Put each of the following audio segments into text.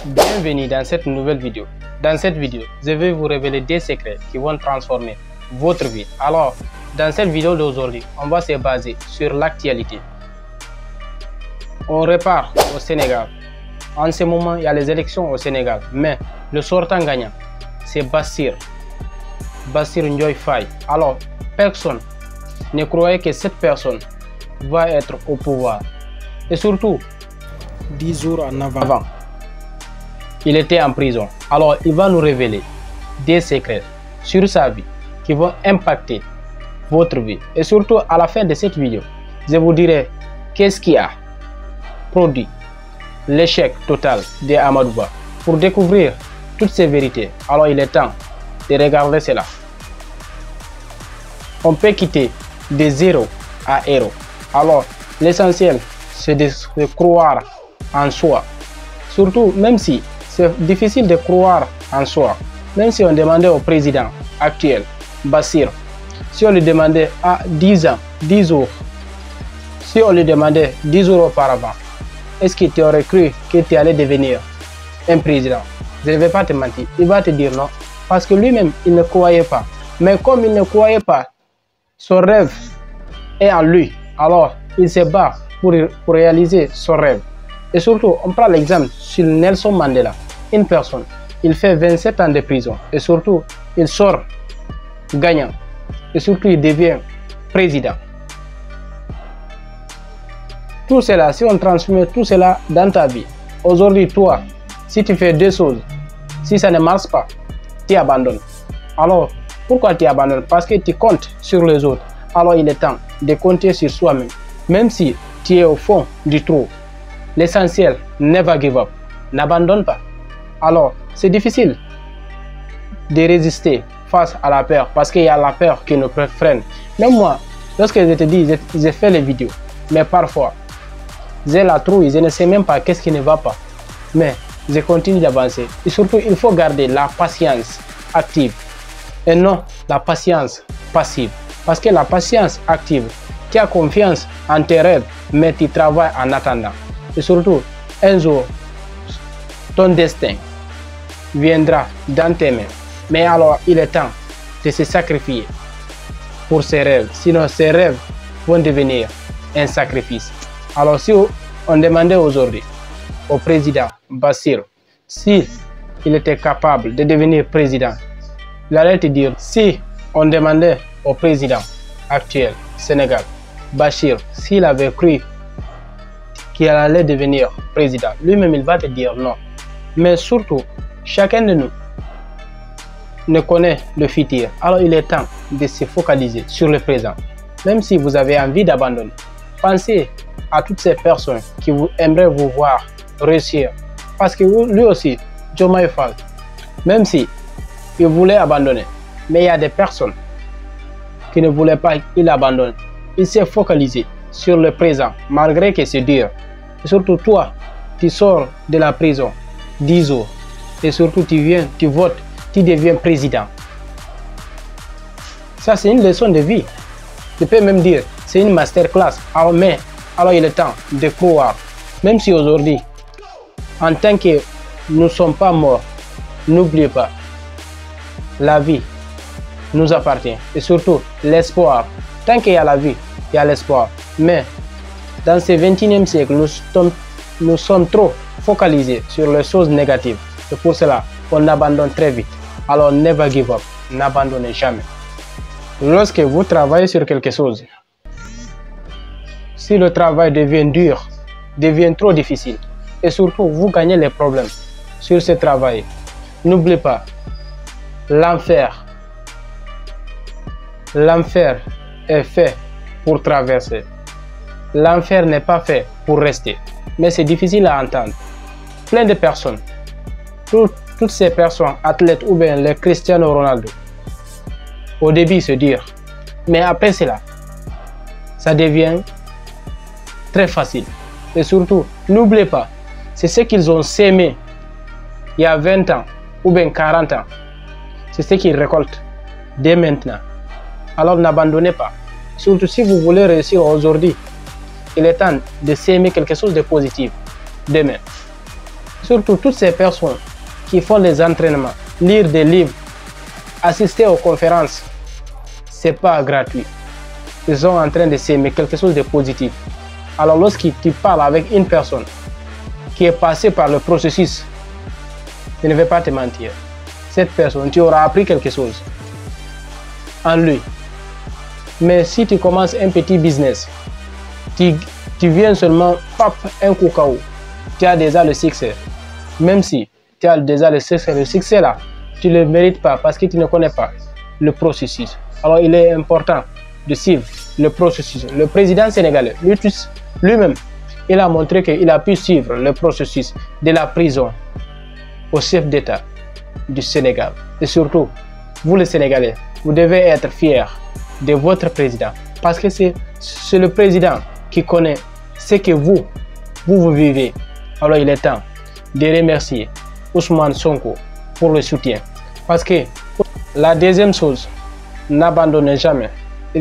Bienvenue dans cette nouvelle vidéo. Dans cette vidéo, je vais vous révéler des secrets qui vont transformer votre vie. Alors, dans cette vidéo d'aujourd'hui, on va se baser sur l'actualité. On repart au Sénégal. En ce moment, il y a les élections au Sénégal, mais le sortant gagnant, c'est Bassirou Diomaye Faye. Alors, personne ne croyait que cette personne va être au pouvoir. Et surtout, 10 jours en avant, il était en prison. Alors, il va nous révéler des secrets sur sa vie qui vont impacter votre vie. Et surtout, à la fin de cette vidéo, je vous dirai qu'est-ce qui a produit l'échec total de Amadou Ba. Pour découvrir toutes ces vérités, alors il est temps de regarder cela. On peut quitter de zéro à héros. Alors, l'essentiel, c'est de croire en soi. Surtout, même si c'est difficile de croire en soi, même si on demandait au président actuel, Bassirou, si on lui demandait à 10 ans, 10 jours, si on lui demandait 10 jours auparavant, est-ce que tu aurais cru que tu allais devenir un président? Je ne vais pas te mentir, il va te dire non, parce que lui-même, il ne croyait pas. Mais comme il ne croyait pas, son rêve est en lui. Alors, il se bat pour réaliser son rêve. Et surtout, on prend l'exemple sur Nelson Mandela. Une personne, il fait 27 ans de prison. Et surtout, il sort gagnant. Et surtout, il devient président. Tout cela, si on transmet tout cela dans ta vie, aujourd'hui, toi, si tu fais deux choses, si ça ne marche pas, tu abandonnes. Alors, pourquoi tu abandonnes? Parce que tu comptes sur les autres. Alors, il est temps de compter sur soi-même. Même si tu es au fond du trou, l'essentiel, never give up. N'abandonne pas. Alors, c'est difficile de résister face à la peur parce qu'il y a la peur qui nous freine. Même moi, lorsque je te dis, j'ai fait les vidéos, mais parfois, j'ai la trouille, je ne sais même pas qu'est-ce qui ne va pas. Mais je continue d'avancer. Et surtout, il faut garder la patience active et non la patience passive. Parce que la patience active, tu as confiance en tes rêves, mais tu travailles en attendant. Et surtout, un jour, ton destin viendra dans tes mains. Mais alors, il est temps de se sacrifier pour ses rêves. Sinon, ses rêves vont devenir un sacrifice. Alors, si on demandait aujourd'hui au président Bassirou s'il était capable de devenir président, il allait te dire, si on demandait au président actuel Sénégal, Bassirou, s'il avait cru qu'il allait devenir président, lui-même il va te dire non. Mais surtout, chacun de nous ne connaît le futur. Alors il est temps de se focaliser sur le présent. Même si vous avez envie d'abandonner, pensez à toutes ces personnes qui aimeraient vous voir réussir. Parce que lui aussi, Diomaye Faye, même si il voulait abandonner, mais il y a des personnes qui ne voulaient pas qu'il abandonne. Il s'est focalisé sur le présent, malgré que c'est dur. Et surtout toi, tu sors de la prison 10 jours. Et surtout tu viens, tu votes, tu deviens président. Ça c'est une leçon de vie. Je peux même dire, c'est une masterclass. Alors, mais, alors il est temps de croire. Même si aujourd'hui, en tant que nous ne sommes pas morts, n'oubliez pas, la vie nous appartient. Et surtout, l'espoir. Tant qu'il y a la vie, il y a l'espoir. Mais dans ce 21e siècle, nous sommes trop focalisés sur les choses négatives. Et pour cela, on abandonne très vite. Alors, never give up. N'abandonnez jamais. Lorsque vous travaillez sur quelque chose, si le travail devient dur, devient trop difficile, et surtout vous gagnez les problèmes sur ce travail, n'oubliez pas, l'enfer est fait pour traverser. L'enfer n'est pas fait pour rester. Mais c'est difficile à entendre. Plein de personnes, toutes ces personnes, athlètes ou bien les Cristiano Ronaldo, au début se dire, mais après cela, ça devient très facile. Et surtout, n'oubliez pas, c'est ce qu'ils ont sémé il y a 20 ans ou bien 40 ans. C'est ce qu'ils récoltent dès maintenant. Alors n'abandonnez pas. Surtout si vous voulez réussir aujourd'hui, il est temps de s'aimer quelque chose de positif demain. Surtout toutes ces personnes qui font des entraînements, lire des livres, assister aux conférences, c'est pas gratuit. Ils sont en train de s'aimer quelque chose de positif. Alors lorsque tu parles avec une personne qui est passée par le processus, je ne vais pas te mentir, cette personne, tu auras appris quelque chose en lui. Mais si tu commences un petit business, tu viens seulement pap un coup KO, tu as déjà le succès. Même si tu as déjà le succès là, tu ne le mérites pas parce que tu ne connais pas le processus. Alors il est important de suivre le processus. Le président sénégalais, lui-même, il a montré qu'il a pu suivre le processus de la prison au chef d'État du Sénégal. Et surtout, vous les Sénégalais, vous devez être fiers de votre président parce que c'est le président qui connaît ce que vous vivez. Alors il est temps de remercier Ousmane Sonko pour le soutien. Parce que la deuxième chose, n'abandonnez jamais.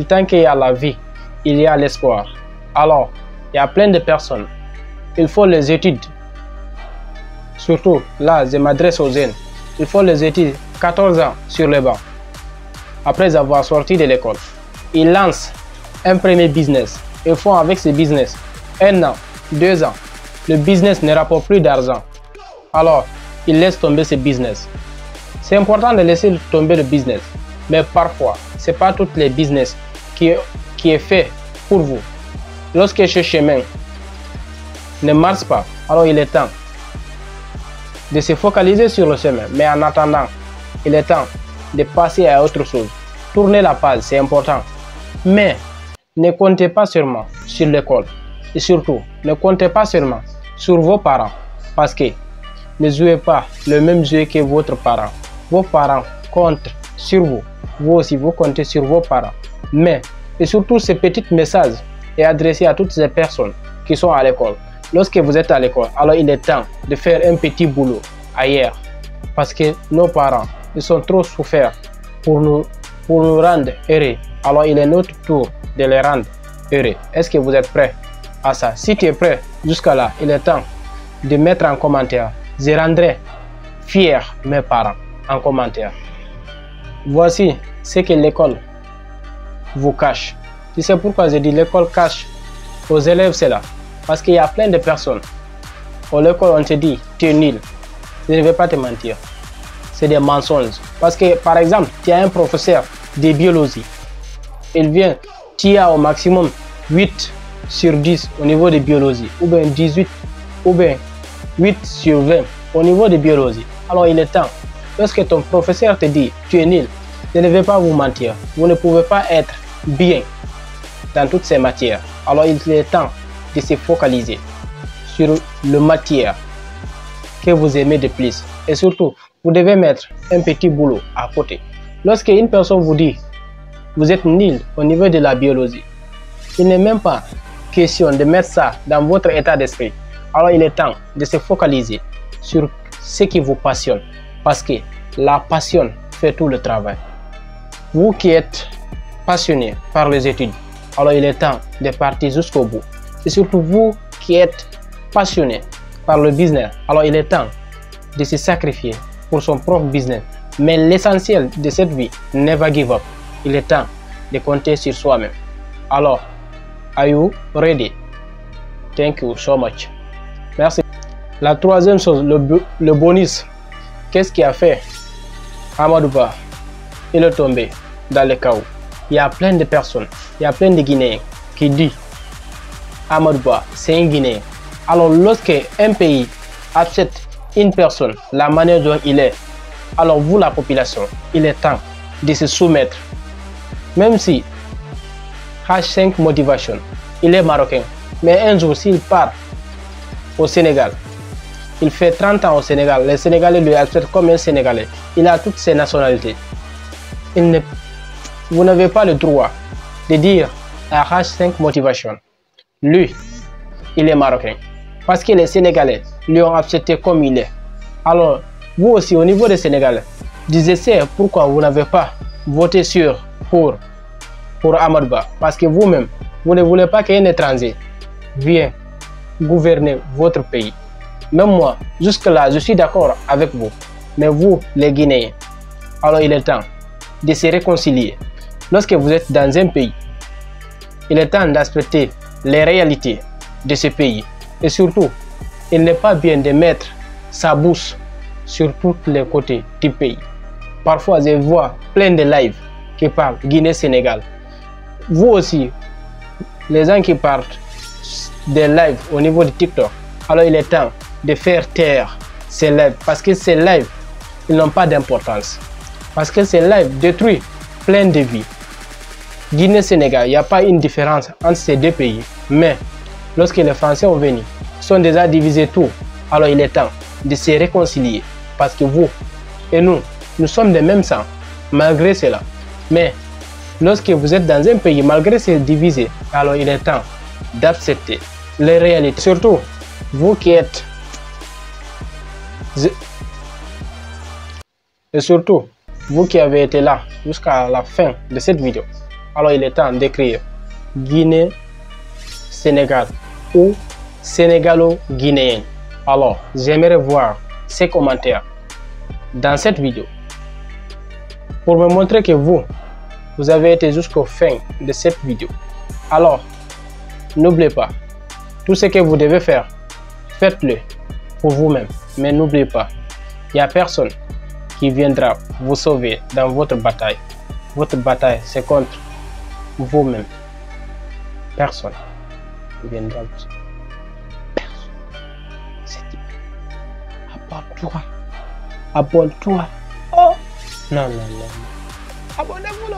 Tant qu'il y a la vie, il y a l'espoir. Alors, il y a plein de personnes. Il faut les études. Surtout, là, je m'adresse aux jeunes. Il faut les études 14 ans sur les bancs. Après avoir sorti de l'école, ils lancent un premier business. Ils font avec ce business 1 an, 2 ans. Le business ne rapporte plus d'argent. Alors, ils laissent tomber ce business. C'est important de laisser tomber le business. Mais parfois, ce n'est pas tous les business qui est fait pour vous. Lorsque ce chemin ne marche pas, alors il est temps de se focaliser sur le chemin. Mais en attendant, il est temps de passer à autre chose. Tourner la page, c'est important. Mais ne comptez pas seulement sur l'école. Et surtout, ne comptez pas seulement sur vos parents. Parce que ne jouez pas le même jeu que votre parent. Vos parents comptent sur vous. Vous aussi, vous comptez sur vos parents. Mais, et surtout, ce petit message est adressé à toutes ces personnes qui sont à l'école. Lorsque vous êtes à l'école, alors il est temps de faire un petit boulot ailleurs. Parce que nos parents, ils sont trop souffert pour nous rendre heureux. Alors il est notre tour de les rendre heureux. Est-ce que vous êtes prêts à ça? Si tu es prêt jusqu'à là, il est temps de mettre en commentaire. Je rendrai fier mes parents en commentaire. Voici ce que l'école vous cache. Tu sais pourquoi je dis l'école cache aux élèves cela? Parce qu'il y a plein de personnes. À l'école, on te dit, tu es nul. Je ne vais pas te mentir. C'est des mensonges. Parce que, par exemple, tu as un professeur de biologie. Il vient, tu as au maximum 8 sur 10 au niveau de biologie. Ou bien 18, ou bien 8 sur 20 au niveau de biologie. Alors il est temps. Lorsque ton professeur te dit, tu es nul, je ne vais pas vous mentir. Vous ne pouvez pas être bien dans toutes ces matières. Alors il est temps de se focaliser sur le matière que vous aimez de plus. Et surtout, vous devez mettre un petit boulot à côté. Lorsque une personne vous dit, vous êtes nul au niveau de la biologie, il n'est même pas question de mettre ça dans votre état d'esprit. Alors il est temps de se focaliser sur ce qui vous passionne. Parce que la passion fait tout le travail. Vous qui êtes passionné par les études, alors il est temps de partir jusqu'au bout. Et surtout vous qui êtes passionné par le business, alors il est temps de se sacrifier pour son propre business. Mais l'essentiel de cette vie, never give up. Il est temps de compter sur soi-même. Alors, are you ready? Thank you so much. Merci. La troisième chose, le bonus. Qu'est-ce qui a fait Amadou Ba? Il est tombé dans le chaos. Il y a plein de personnes, il y a plein de Guinéens qui disent Amadou Ba, c'est un Guinéen. Alors lorsque un pays accepte une personne, la manière dont il est, alors vous la population, il est temps de se soumettre. Même si H5 Motivation, il est marocain, mais un jour s'il part au Sénégal, il fait 30 ans au Sénégal, les Sénégalais lui acceptent comme un Sénégalais. Il a toutes ses nationalités. Vous n'avez pas le droit de dire à H5 Motivation, lui, il est marocain. Parce que les Sénégalais lui ont accepté comme il est. Alors, vous aussi, au niveau des Sénégalais, disiez pourquoi vous n'avez pas voté pour Amadou Ba. Parce que vous-même, vous ne voulez pas qu'un étranger vienne gouverner votre pays. Même moi, jusque-là, je suis d'accord avec vous. Mais vous, les Guinéens, alors il est temps de se réconcilier. Lorsque vous êtes dans un pays, il est temps d'accepter les réalités de ce pays. Et surtout, il n'est pas bien de mettre sa bouche sur tous les côtés du pays. Parfois, je vois plein de lives qui parlent Guinée-Sénégal. Vous aussi, les gens qui parlent des lives au niveau de TikTok, alors il est temps de faire taire ces lives parce que ces lives, ils n'ont pas d'importance. Parce que ces lives détruisent plein de vies. Guinée-Sénégal, il n'y a pas une différence entre ces deux pays. Mais lorsque les Français ont venu, sont déjà divisés tout. Alors il est temps de se réconcilier. Parce que vous et nous sommes des mêmes sangs, malgré cela. Mais lorsque vous êtes dans un pays, malgré ces divisés, alors il est temps d'accepter les réalités. Surtout, vous qui êtes... Et surtout, vous qui avez été là jusqu'à la fin de cette vidéo, alors il est temps d'écrire Guinée-Sénégal ou Sénégalo-Guinéen. Alors, j'aimerais voir ces commentaires dans cette vidéo pour me montrer que vous avez été jusqu'au fin de cette vidéo. Alors, n'oubliez pas, tout ce que vous devez faire, faites-le pour vous-même. Mais n'oubliez pas, il n'y a personne qui viendra vous sauver dans votre bataille. Votre bataille, c'est contre vous-même. Personne ne viendra vous sauver. Personne. C'est dit. Abonne-toi. Abonne-toi. Oh! Non. Abonnez-vous là.